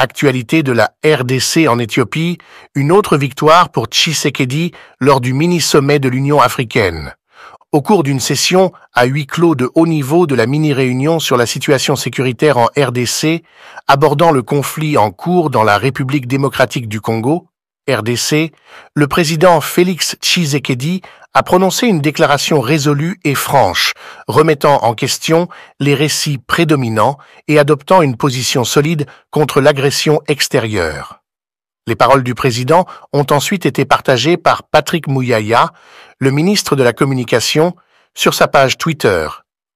Actualité de la RDC en Éthiopie, une autre victoire pour Tshisekedi lors du mini-sommet de l'Union africaine. Au cours d'une session à huis clos de haut niveau de la mini-réunion sur la situation sécuritaire en RDC, abordant le conflit en cours dans la République démocratique du Congo, RDC, le président Félix Tshisekedi a prononcé une déclaration résolue et franche, remettant en question les récits prédominants et adoptant une position solide contre l'agression extérieure. Les paroles du président ont ensuite été partagées par Patrick Muyaya, le ministre de la Communication, sur sa page Twitter,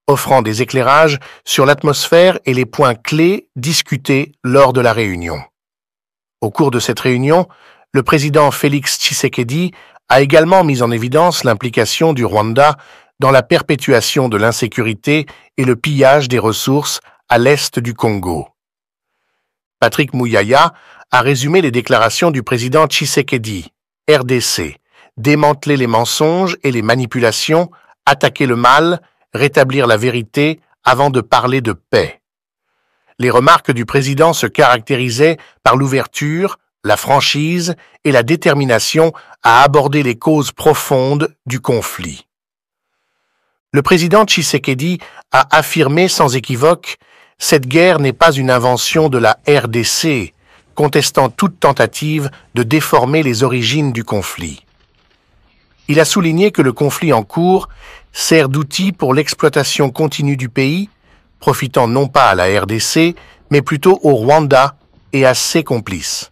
offrant des éclairages sur l'atmosphère et les points clés discutés lors de la réunion. Au cours de cette réunion, le président Félix Tshisekedi a également mis en évidence l'implication du Rwanda dans la perpétuation de l'insécurité et le pillage des ressources à l'est du Congo. Patrick Muyaya a résumé les déclarations du président Tshisekedi, RDC, démanteler les mensonges et les manipulations, attaquer le mal, rétablir la vérité avant de parler de paix. Les remarques du président se caractérisaient par l'ouverture, la franchise et la détermination à aborder les causes profondes du conflit. Le président Tshisekedi a affirmé sans équivoque « Cette guerre n'est pas une invention de la RDC », contestant toute tentative de déformer les origines du conflit. Il a souligné que le conflit en cours sert d'outil pour l'exploitation continue du pays, profitant non pas à la RDC, mais plutôt au Rwanda et à ses complices.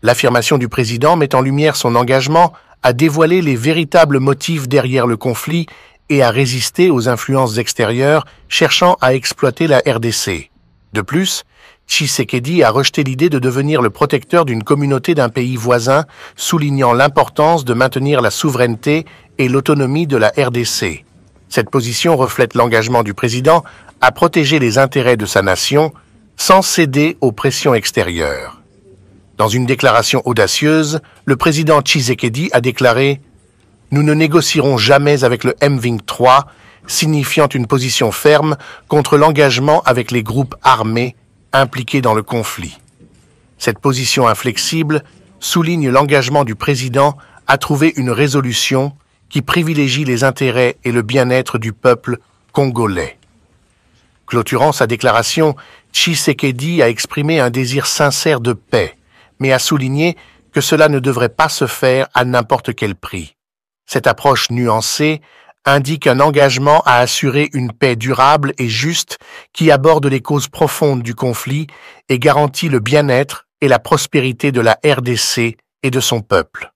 L'affirmation du président met en lumière son engagement à dévoiler les véritables motifs derrière le conflit et à résister aux influences extérieures cherchant à exploiter la RDC. De plus, Tshisekedi a rejeté l'idée de devenir le protecteur d'une communauté d'un pays voisin, soulignant l'importance de maintenir la souveraineté et l'autonomie de la RDC. Cette position reflète l'engagement du président à protéger les intérêts de sa nation sans céder aux pressions extérieures. Dans une déclaration audacieuse, le président Tshisekedi a déclaré « Nous ne négocierons jamais avec le M23 », signifiant une position ferme contre l'engagement avec les groupes armés impliqués dans le conflit. Cette position inflexible souligne l'engagement du président à trouver une résolution qui privilégie les intérêts et le bien-être du peuple congolais. Clôturant sa déclaration, Tshisekedi a exprimé un désir sincère de paix, mais a souligné que cela ne devrait pas se faire à n'importe quel prix. Cette approche nuancée indique un engagement à assurer une paix durable et juste qui aborde les causes profondes du conflit et garantit le bien-être et la prospérité de la RDC et de son peuple.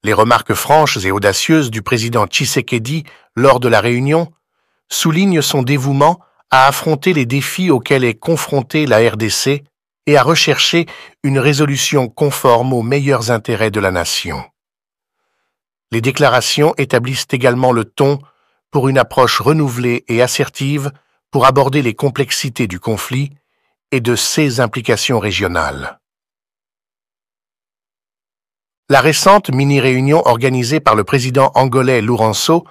Les remarques franches et audacieuses du président Tshisekedi lors de la réunion soulignent son dévouement à affronter les défis auxquels est confrontée la RDC et à rechercher une résolution conforme aux meilleurs intérêts de la nation. Les déclarations établissent également le ton pour une approche renouvelée et assertive pour aborder les complexités du conflit et de ses implications régionales. La récente mini-réunion organisée par le président angolais Lourenço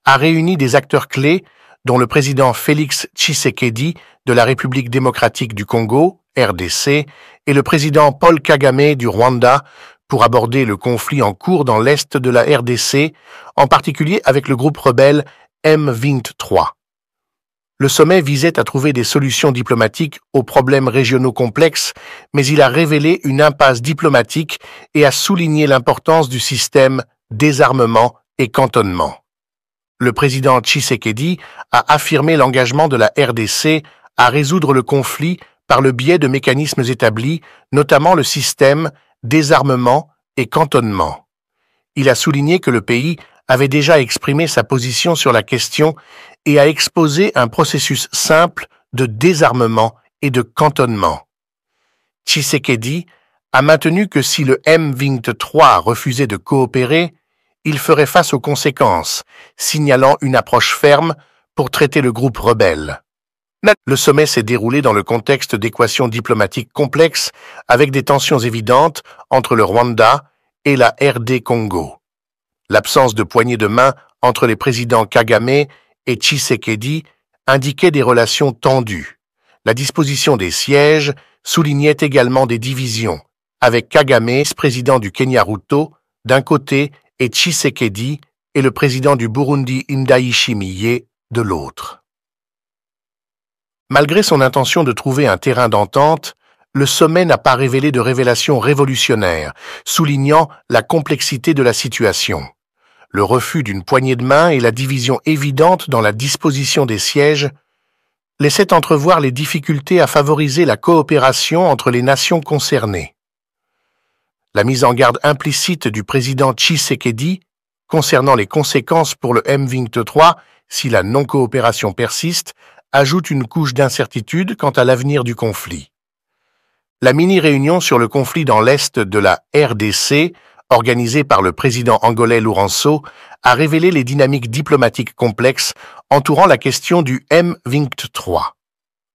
a réuni des acteurs clés dont le président Félix Tshisekedi de la République démocratique du Congo, RDC, et le président Paul Kagame du Rwanda pour aborder le conflit en cours dans l'est de la RDC, en particulier avec le groupe rebelle M23. Le sommet visait à trouver des solutions diplomatiques aux problèmes régionaux complexes, mais il a révélé une impasse diplomatique et a souligné l'importance du système désarmement et cantonnement. Le président Tshisekedi a affirmé l'engagement de la RDC à résoudre le conflit par le biais de mécanismes établis, notamment le système désarmement et cantonnement. Il a souligné que le pays avait déjà exprimé sa position sur la question et a exposé un processus simple de désarmement et de cantonnement. Tshisekedi a maintenu que si le M23 refusait de coopérer, il ferait face aux conséquences, signalant une approche ferme pour traiter le groupe rebelle. Le sommet s'est déroulé dans le contexte d'équations diplomatiques complexes avec des tensions évidentes entre le Rwanda et la RD Congo. L'absence de poignée de main entre les présidents Kagame et Tshisekedi indiquait des relations tendues. La disposition des sièges soulignait également des divisions, avec Kagame, président du Kenya Ruto, d'un côté, et Tshisekedi et le président du Burundi Ndayishimiye de l'autre. Malgré son intention de trouver un terrain d'entente, le sommet n'a pas révélé de révélations révolutionnaires, soulignant la complexité de la situation. Le refus d'une poignée de main et la division évidente dans la disposition des sièges laissaient entrevoir les difficultés à favoriser la coopération entre les nations concernées. La mise en garde implicite du président Tshisekedi concernant les conséquences pour le M23 si la non-coopération persiste ajoute une couche d'incertitude quant à l'avenir du conflit. La mini-réunion sur le conflit dans l'est de la RDC, organisée par le président angolais Lourenço, a révélé les dynamiques diplomatiques complexes entourant la question du M23.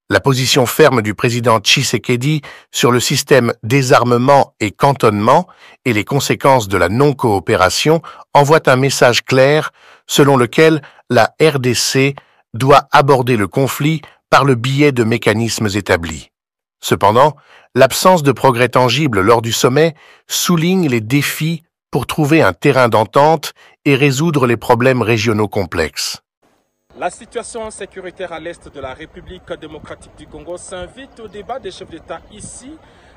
La position ferme du président Tshisekedi sur le système désarmement et cantonnement et les conséquences de la non-coopération envoient un message clair selon lequel la RDC doit aborder le conflit par le biais de mécanismes établis. Cependant, l'absence de progrès tangible lors du sommet souligne les défis pour trouver un terrain d'entente et résoudre les problèmes régionaux complexes. La situation sécuritaire à l'est de la République démocratique du Congo s'invite au débat des chefs d'État ici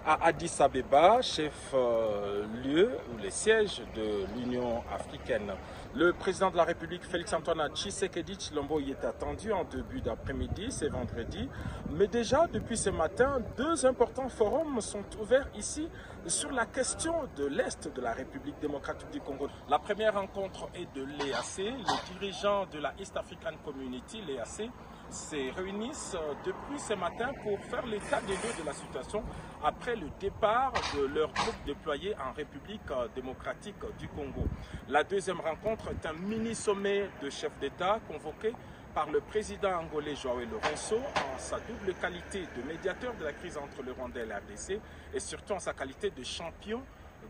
à Addis Abeba, chef-lieu ou les sièges de l'Union africaine. Le président de la République, Félix-Antoine Tshisekedi Tshilombo, y est attendu en début d'après-midi, c'est vendredi. Mais déjà, depuis ce matin, deux importants forums sont ouverts ici sur la question de l'Est de la République démocratique du Congo. La première rencontre est de l'EAC. Les dirigeants de la East African Community, l'EAC, se réunissent depuis ce matin pour faire l'état des lieux de la situation après le départ de leurs troupes déployées en République démocratique du Congo. La deuxième rencontre est un mini-sommet de chefs d'État convoqué par le président angolais João Lourenço en sa double qualité de médiateur de la crise entre le Rwanda et la RDC et surtout en sa qualité de champion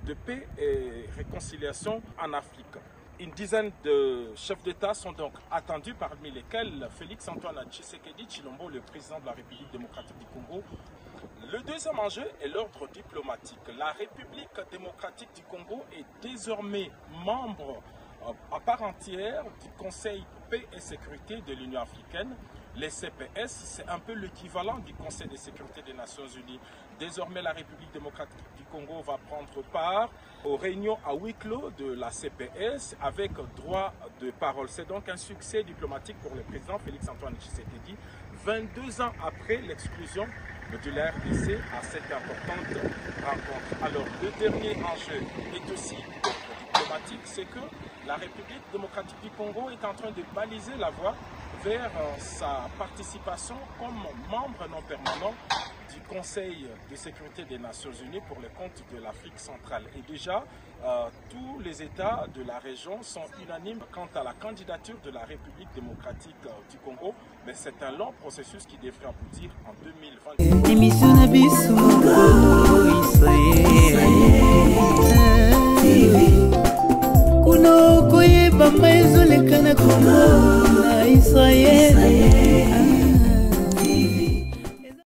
de paix et réconciliation en Afrique. Une dizaine de chefs d'État sont donc attendus, parmi lesquels Félix-Antoine Tshisekedi Tshilombo, le président de la République démocratique du Congo. Le deuxième enjeu est l'ordre diplomatique. La République démocratique du Congo est désormais membre à part entière du Conseil paix et sécurité de l'Union africaine. Les CPS, c'est un peu l'équivalent du Conseil de sécurité des Nations Unies. Désormais, la République démocratique du Congo va prendre part aux réunions à huis clos de la CPS avec droit de parole. C'est donc un succès diplomatique pour le président Félix-Antoine Tshisekedi, 22 ans après l'exclusion de la RDC à cette importante rencontre. Alors, le dernier enjeu est aussi diplomatique, c'est que la République démocratique du Congo est en train de baliser la voie vers sa participation comme membre non permanent du Conseil de sécurité des Nations Unies pour le compte de l'Afrique centrale. Et déjà, tous les États de la région sont unanimes quant à la candidature de la République démocratique du Congo, mais c'est un long processus qui devrait aboutir en 2020.